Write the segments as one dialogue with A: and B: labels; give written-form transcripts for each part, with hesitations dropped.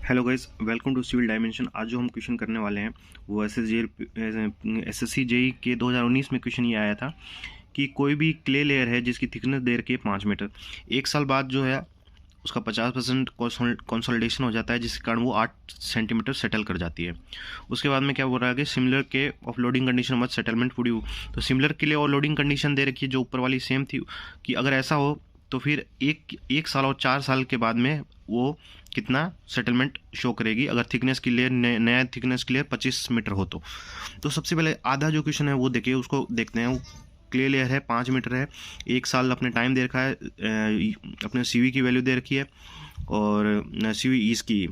A: Hello guys, welcome to civil dimension. आज जो हम क्वेश्चन करने वाले हैं वो एसएससी जेई के 2019 में क्वेश्चन ये आया था कि कोई भी क्ले लेयर है जिसकी थिकनेस दे रखी है 5 मीटर, एक साल बाद जो है उसका 50% कंसोलिडेशन हो जाता है, जिसके कारण वो 8 सेंटीमीटर सेटल कर जाती है। उसके बाद में क्या बोल रहा है कि सिमिलर के of loading condition much settlement would you. तो सिमिलर के लिए और लोडिंग कंडीशन दे रखी है जो ऊपर वाली सेम थी कि अगर ऐसा हो तो फिर एक साल और 4 साल के बाद में वो कितना सेटलमेंट शो करेगी अगर थिकनेस की लेयर नया थिकनेस की लेयर 25 मीटर हो तो सबसे पहले आधा जो क्वेश्चन है वो देखिए, उसको देखते हैं। वो क्ले लेयर है, 5 मीटर है, एक साल अपने टाइम दे रखा है, अपने सीवी की वैल्यू दे रखी है और सीवी इसकी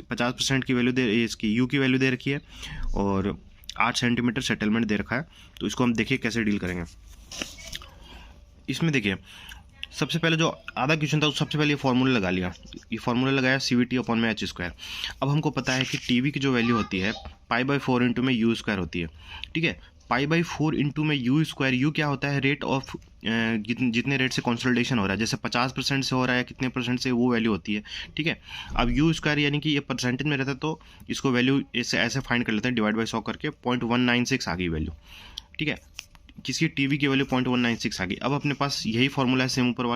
A: 50% की वैल्यू दे, इसकी यू की वैल्यू दे रखी है और 8 सेंटीमीटर सेटलमेंट दे रखा है। तो इसको हम देखिए कैसे डील करेंगे। इसमें देखिए सबसे पहले जो आधा क्वेश्चन था सबसे पहले ये फॉर्मूला लगा लिया, ये फॉर्मूला लगाया CVT/H²। अब हमको पता है कि टीवी की जो वैल्यू होती है π/4 इंटू में U² होती है। ठीक है, π/4 इंटू में U², यू क्या होता है, रेट ऑफ जितने रेट से कंसोलिडेशन हो रहा है, जैसे 50% से हो रहा है कितने परसेंट से, वो वैल्यू होती है। ठीक है, अब U² यानी कि ये परसेंटेज में रहता है तो इसको वैल्यू ऐसे फाइंड कर लेते हैं, डिवाइड बाई 100 करके 0.196 आ गई वैल्यू। ठीक है, किसी टीवी की वैल्यू 0.196 आ गई। अब अपने पास यही फार्मूला है, सेम ऊपर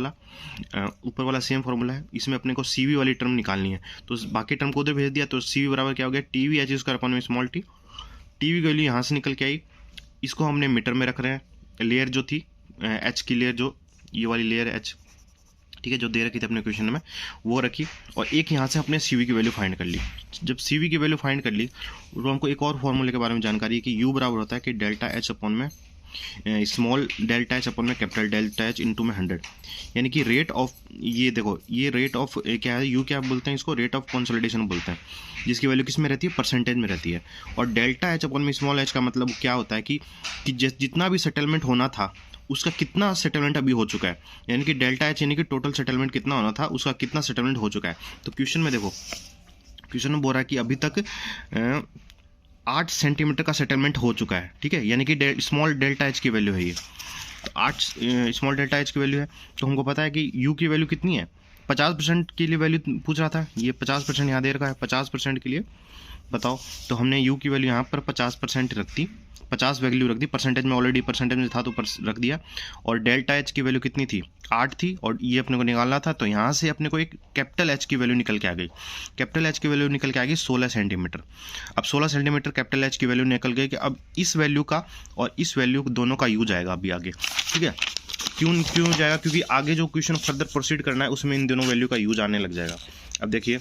A: वाला सेम फार्मूला है। इसमें अपने को सीवी वाली टर्म निकालनी है, तो बाकी टर्म को उधर भेज दिया। तो सीवी बराबर क्या हो गया, TVH² स्मॉल टी। टीवी की वैल्यू यहाँ से निकल के आई, इसको हमने मीटर में रख रहे हैं। लेयर जो थी एच की लेयर, जो ये वाली लेयर एच, ठीक है, जो दे रखी थी अपने क्वेश्चन में वो रखी, और एक यहाँ से अपने सीवी की वैल्यू फाइंड कर ली। जब सीवी की वैल्यू फाइंड कर ली तो हमको एक और फॉर्मूले के बारे में जानकारी है कि यू बराबर होता है कि डेल्टा एच अपॉन में स्मॉल डेल्टा एच अपॉन में कैपिटल डेल्टा एच इंटू में 100, यानी कि रेट ऑफ, ये देखो ये रेट ऑफ क्या है, यू क्या बोलते हैं इसको, रेट ऑफ कंसोलिडेशन बोलते हैं, जिसकी वैल्यू किस में रहती है, परसेंटेज में रहती है। और डेल्टा एच अपॉन में स्मॉल एच का मतलब क्या होता है कि जितना भी सेटलमेंट होना था उसका कितना सेटलमेंट अभी हो चुका है, यानी कि डेल्टा एच यानी कि टोटल सेटलमेंट कितना होना था उसका कितना सेटलमेंट हो चुका है। तो क्वेश्चन में देखो, क्वेश्चन में बोल रहा है कि अभी तक 8 सेंटीमीटर का सेटलमेंट हो चुका है। ठीक है, यानी कि स्मॉल डेल्टा एच की वैल्यू है ये, तो 8 स्मॉल डेल्टा एच की वैल्यू है। तो हमको पता है कि यू की वैल्यू कितनी है, 50% के लिए वैल्यू पूछ रहा था, ये 50% यहाँ दे रखा है, 50% के लिए बताओ। तो हमने यू की वैल्यू यहाँ पर 50% रख दी, 50 वैल्यू रख दी, परसेंटेज में ऑलरेडी परसेंटेज में था तो रख दिया। और डेल्टा एच की वैल्यू कितनी थी, 8 थी, और ये अपने को निकालना था, तो यहाँ से अपने को एक कैपिटल एच की वैल्यू निकल के आ गई। कैपिटल एच की वैल्यू निकल के आ गई 16 सेंटीमीटर। अब 16 सेंटीमीटर कैपिटल एच की वैल्यू निकल गई कि अब इस वैल्यू का और इस वैल्यू दोनों का यूज आएगा अभी आगे। ठीक है, क्यों जाएगा, क्योंकि आगे जो क्वेश्चन फर्दर प्रोसीड करना है उसमें इन दोनों वैल्यू का यूज आने लग जाएगा। अब देखिए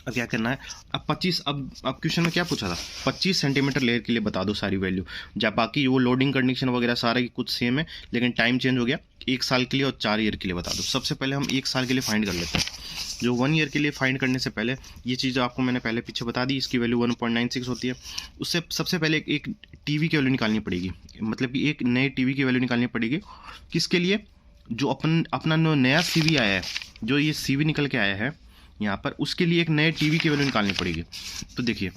A: अब क्या करना है, अब 25, अब क्वेश्चन में क्या पूछा था, 25 सेंटीमीटर लेयर के लिए बता दो सारी वैल्यू। जब बाकी वो लोडिंग कंडीशन वगैरह सारा कुछ सेम है, लेकिन टाइम चेंज हो गया, 1 साल के लिए और 4 ईयर के लिए बता दो। सबसे पहले हम 1 साल के लिए फाइंड कर लेते हैं। जो 1 ईयर के लिए फाइंड करने से पहले ये चीज़ आपको मैंने पहले पीछे बता दी, इसकी वैल्यू 1.96 होती है। उससे सबसे पहले एक टीवी की वैल्यू निकालनी पड़ेगी, मतलब कि एक नए टीवी की वैल्यू निकालनी पड़ेगी। किसके लिए, जो अपना नया सीवी आया है, जो ये सीवी निकल के आया है यहाँ पर, उसके लिए एक नए टीवी की वैल्यू निकालनी पड़ेगी। तो देखिए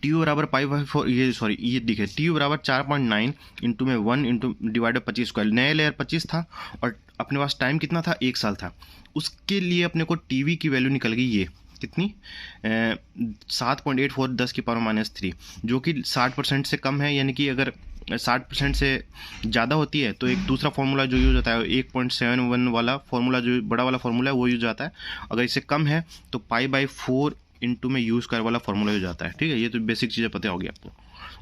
A: टी बराबर π/4, ये देखिए टी बराबर 4.9 इंटू में 1 इंटू डिवाइड 25²। नया लेयर 25 था और अपने पास टाइम कितना था, 1 साल था। उसके लिए अपने को टीवी की वैल्यू निकल गई ये कितनी, 7.84 10⁻³ जो कि 60% से कम है, यानी कि अगर 60% से ज़्यादा होती है तो एक दूसरा फार्मूला जो यूज होता है 1.71 वाला फार्मूला, जो बड़ा वाला फार्मूला है वो यूज आता है। अगर इससे कम है तो π/4 इंटू में U² वाला फार्मूला यूज आता है। ठीक है, ये तो बेसिक चीज़ें पता होगी आपको।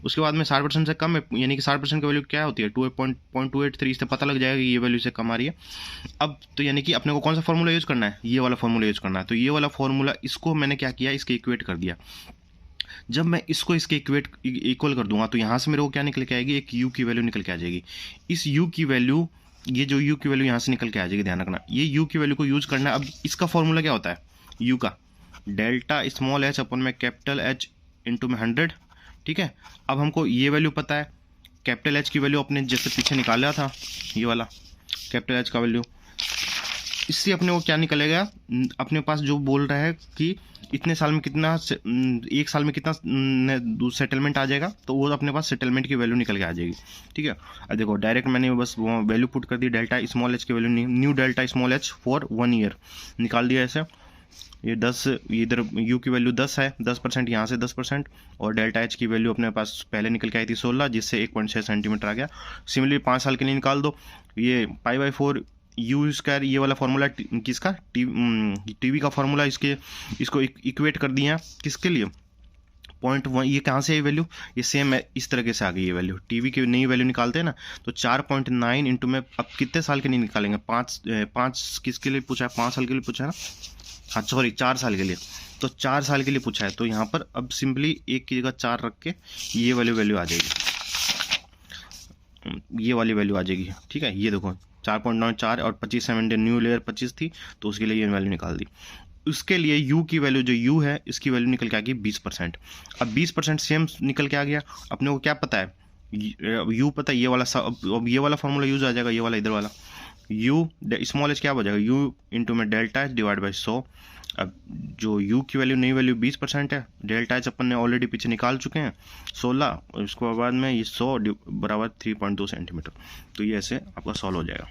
A: उसके बाद में 60% से कम है, यानी कि 60% की वैल्यू क्या होती है, 2.283, इससे पता लग जाएगा कि ये वैल्यू से कम आ रही है। अब तो यानी कि अपने को कौन सा फार्मूला यूज करना है, ये वाला फार्मूला यूज करना है। तो ये वाला फार्मूला, इसको मैंने क्या किया, इसके इक्वेट कर दिया। जब मैं इसको इसके इक्वल कर दूंगा तो यहाँ से मेरे को क्या निकल के आएगी, एक यू की वैल्यू निकल के आ जाएगी। इस यू की वैल्यू, ये जो यू की वैल्यू यहाँ से निकल के आ जाएगी, ध्यान रखना, ये यू की वैल्यू को यूज करना है। अब इसका फॉर्मूला क्या होता है, यू का डेल्टा स्मॉल एच अपॉन में कैपिटल एच इंटू में 100। ठीक है, अब हमको ये वैल्यू पता है, कैपिटल एच की वैल्यू अपने जैसे पीछे निकाला था, ये वाला कैपिटल एच का वैल्यू, इससे अपने को क्या निकलेगा, अपने पास जो बोल रहा है कि इतने साल में कितना, 1 साल में कितना सेटलमेंट आ जाएगा, तो वो अपने पास सेटलमेंट की वैल्यू निकल के आ जाएगी। ठीक है, अब देखो डायरेक्ट मैंने बस वो वैल्यू पुट कर दी, डेल्टा स्मॉल एच की value, new delta small H for 1 year निकाल दिया ऐसे। ये 10, इधर u की वैल्यू 10 है, 10%, यहाँ से 10%, और डेल्टा एच की वैल्यू अपने पास पहले निकल के आई थी 16, जिससे 1.6 सेंटीमीटर आ गया। सिमिलरली 5 साल के लिए निकाल दो। ये π/4 यू स्क्वायर, ये वाला फॉर्मूला किसका, टीवी का फॉर्मूला, इसको इक्वेट कर दिया किसके लिए, 0.1। ये कहाँ से आई वैल्यू, ये सेम है, इस तरीके से आ गई ये वैल्यू। टीवी की नई वैल्यू निकालते हैं ना, तो 4.9 इंटू में अब कितने साल के लिए निकालेंगे, 5 किसके लिए पूछा है, 5 साल के लिए पूछा है ना, हाँ सॉरी 4 साल के लिए, तो 4 साल के लिए पूछा है। तो यहाँ पर अब सिंपली 1 की जगह 4 रख के ये वाली वैल्यू आ जाएगी, ये वाली वैल्यू आ जाएगी, ठीक है। ये देखो 4.9 4 और 25 7 न्यू लेयर 25 थी, तो उसके लिए ये वैल्यू निकाल दी। उसके लिए u की वैल्यू, जो u है इसकी वैल्यू निकल के आ गई 20%। अब 20% सेम निकल के आ गया। अपने को क्या पता है, u पता है, ये वाला अब ये वाला फॉर्मूला यूज आ जाएगा, ये वाला इधर वाला u स्मॉल एच क्या हो जाएगा, u इंटू में डेल्टा एच डिवाइड बाई 100। अब जो u की वैल्यू, नई वैल्यू 20% है, डेल्टा एच अपन ने ऑलरेडी पीछे निकाल चुके हैं 16, और उसके बाद में ये 100 बराबर 3.2 सेंटीमीटर। तो ये ऐसे आपका सॉल्व हो जाएगा।